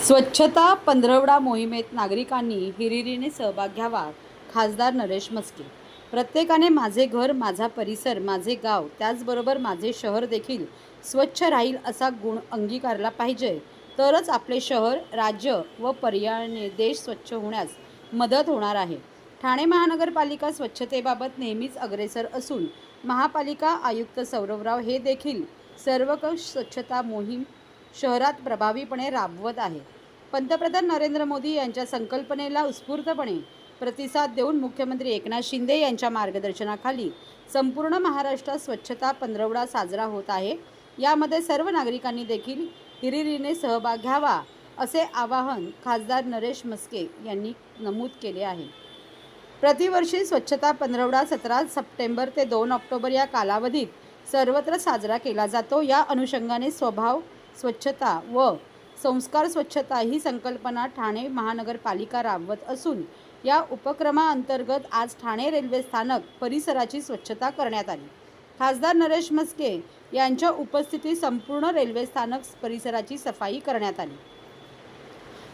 स्वच्छता पंधरवडा मोहिमेत नागरिकांनी हिरिरीने सहभाग घ्यावा. खासदार नरेश म्हस्के. प्रत्येकाने माझे घर, माझा परिसर, माझे गाव, त्याचबरोबर माझे शहर देखील स्वच्छ राहील असा गुण अंगीकारला पाहिजे. तरच आपले शहर, राज्य व पर्यायाने देश स्वच्छ होण्यास मदत होणार आहे. ठाणे महानगरपालिका स्वच्छतेबाबत नेहमीच अग्रेसर असून महापालिका आयुक्त सौरभराव हे देखील सर्वंकष स्वच्छता मोहीम शहरात प्रभावीपणे राबवत आहे. पंतप्रधान नरेंद्र मोदी यांच्या संकल्पनेला उत्स्फूर्तपणे प्रतिसाद देऊन मुख्यमंत्री एकनाथ शिंदे यांच्या मार्गदर्शनाखाली संपूर्ण महाराष्ट्रात स्वच्छता पंधरवडा साजरा होत आहे. यामध्ये सर्व नागरिकांनी देखील हिरिरीने सहभाग घ्यावा असे आवाहन खासदार नरेश म्हस्के यांनी नमूद केले आहे. प्रतिवर्षी स्वच्छता पंधरवडा 17 सप्टेंबर ते 2 ऑक्टोबर या कालावधीत सर्वत्र साजरा केला जातो. या अनुषंगाने स्वभाव स्वच्छता व संस्कार स्वच्छता ही संकल्पना ठाणे महानगरपालिका राबवत असून या उपक्रमाअंतर्गत आज ठाणे रेल्वे स्थानक परिसराची स्वच्छता करण्यात आली. खासदार नरेश म्हस्के यांच्या उपस्थितीत संपूर्ण रेल्वे स्थानक परिसराची सफाई करण्यात आली.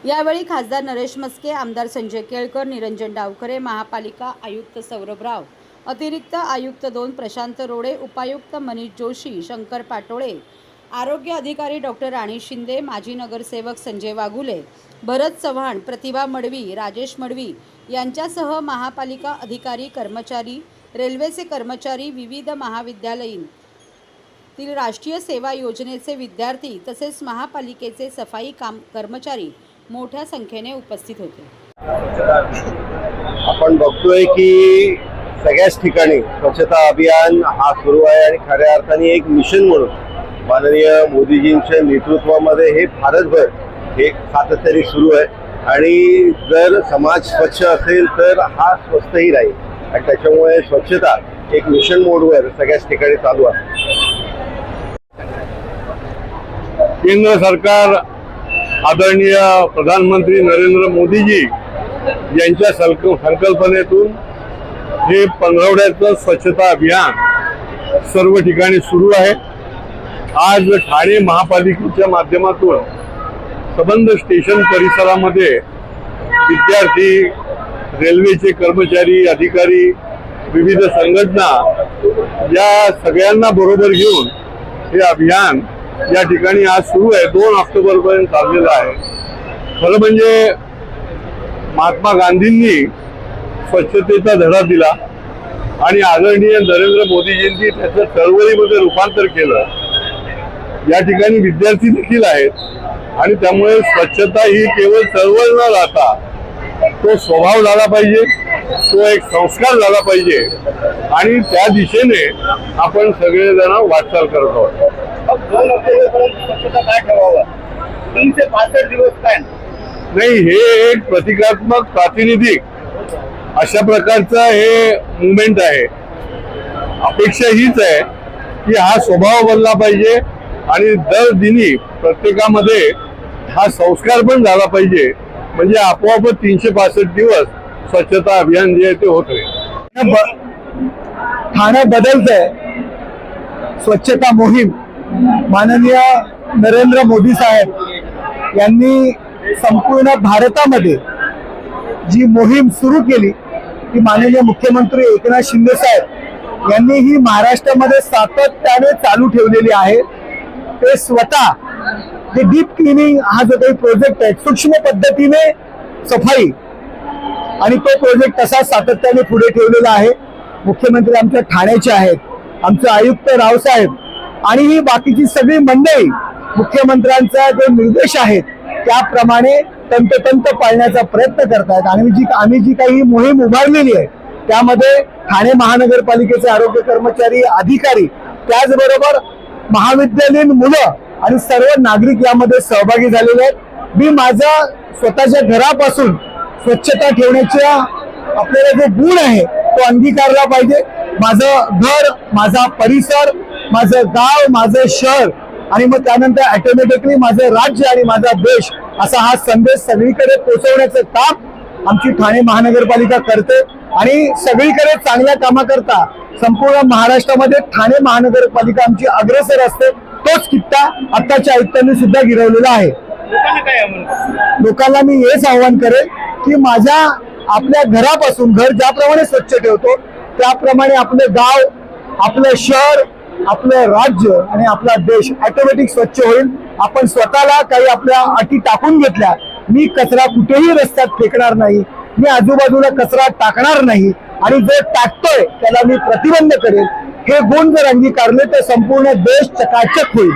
यावेळी खासदार नरेश म्हस्के, आमदार संजय केळकर, निरंजन डावखरे, महापालिका आयुक्त सौरभराव, अतिरिक्त आयुक्त 2 प्रशांत रोडे, उपायुक्त मनीष जोशी, शंकर पाटोळे, आरोग्य अधिकारी डॉक्टर राणी शिंदे, माजी नगरसेवक संजय वाघुले, भरत चव्हाण, प्रतिभा मडवी, राजेश मडवी यांच्यासह महापालिका अधिकारी, कर्मचारी, रेल्वेचे कर्मचारी, विविध महाविद्यालयीन राष्ट्रीय सेवा योजनेचे विद्यार्थी तसेच महापालिकेचे सफाई कर्मचारी मोठ्या संख्येने उपस्थित होते. आपण बघतोय की सगळ्याच ठिकाणी स्वच्छता अभियान हा सुरू आहे आणि खऱ्या अर्थाने एक मिशन म्हणून माननीय मोदीजींच्या नेतृत्वामध्ये हे भारतभर हे सातत्याने सुरू आहे. आणि जर समाज स्वच्छ असेल तर हा स्वस्थही राहील आणि त्याच्यामुळे स्वच्छता एक मिशन मोडवर सगळ्याच ठिकाणी चालू आहे. केंद्र सरकार आदरणीय प्रधानमंत्री नरेंद्र मोदीजी यांच्या संकल्पनेतून हे पंधरवड्याचं स्वच्छता अभियान सर्व ठिकाणी सुरू आहे. आज ठाणे महापालिकेच्या माध्यमातून संबंध स्टेशन परिसरामध्ये विद्यार्थी, रेल्वेचे कर्मचारी, अधिकारी, विविध संघटना या सगळ्यांना बरोबर घेऊन हे अभियान या ठिकाणी आज सुरू आहे. 2 ऑक्टोबरपर्यंत चाललेलं आहे. खरं म्हणजे महात्मा गांधींनी स्वच्छतेचा धडा दिला आणि आदरणीय नरेंद्र मोदीजींनी त्याचं चळवळीमध्ये रूपांतर केलं. या ठिकाणी विद्यार्थी देखील आहेत आणि त्यामुळे स्वच्छता ही केवळ चळवळ न राहता तो स्वभाव झाला पाहिजे, तो एक संस्कार झाला पाहिजे आणि त्या दिशेने आपण सगळेजण वाटचाल करत आहोत. 2 ऑक्टोबरपर्यंत स्वच्छता काय ठेवावं, 365 दिवस काय नाही, हे एक प्रतिकात्मक प्रातिनिधिक अशा प्रकारचं हे मुवमेंट आहे. अपेक्षा हीच आहे की हा स्वभाव बनला पाहिजे आणि दर दिनी प्रत्येकामध्ये हा संस्कार पण झाला पाहिजे. म्हणजे आपोआप 365 दिवस स्वच्छता अभियान जे आहे ते होत आहे. ठाणे बदलतंय. स्वच्छता मोहीम माननीय नरेंद्र मोदी साहेब यांनी संपूर्ण भारतामध्ये जी मोहीम सुरू केली ती माननीय मुख्यमंत्री एकनाथ शिंदे साहेब यांनी ही महाराष्ट्रामध्ये सातत्याने चालू ठेवलेली आहे. ते स्वतः जे डीप क्लिनिंग हा जो काही प्रोजेक्ट आहे, सूक्ष्म पद्धतीने सफाई, आणि तो प्रोजेक्ट तसा सातत्याने पुढे ठेवलेला आहे. मुख्यमंत्री आमच्या ठाण्याचे आहेत, आमचे आयुक्त रावसाहेब आणि ही बाकीची सगळी मंडळी मुख्यमंत्र्यांचा जे निर्देश आहेत त्याप्रमाणे तंतोतंत पाळण्याचा प्रयत्न करतायत. आणि आम्ही जी काही मोहीम उभारलेली आहे त्यामध्ये ठाणे महानगरपालिकेचे आरोग्य कर्मचारी, अधिकारी, त्याचबरोबर महाविद्यालयीन मुलं आणि सर्व नागरिक यामध्ये सहभागी झालेले आहेत. मी माझा स्वतःच्या घरापासून स्वच्छता ठेवण्याचा आपल्याला जो गुण आहे तो अंगीकारला पाहिजे. माझं घर, माझा परिसर, माझं गाव, माझं शहर आणि मग त्यानंतर ऑटोमॅटिकली माझं राज्य आणि माझा देश असा हा संदेश सगळीकडे पोहोचवण्याचं काम आमची ठाणे महानगरपालिका करते. आणि सगळीकडे चांगल्या कामाकरता संपूर्ण महाराष्ट्रामध्ये ठाणे महानगरपालिका आमची अग्रेसर असते. तोच कित्ता आत्ताच्या आयुक्तांनी सुद्धा गिरवलेला आहे. लोकांना मी हेच आव्हान करेन की आपल्या घरापासून, घर ज्याप्रमाणे स्वच्छ ठेवतो त्याप्रमाणे आपलं गाव, आपलं शहर, आपलं राज्य आणि आपला देश ऑटोमॅटिक स्वच्छ होईल. आपण स्वतःला काही आपल्या अटी टाकून घेतल्या, मी कचरा कुठेही रस्त्यात फेकणार नाही, मी आजूबाजूला कचरा टाकणार नाही आणि जो टाकतोय त्याला मी प्रतिबंध करेन, हे गुण जर अंगीकारले तर संपूर्ण देश चकाचक होईल.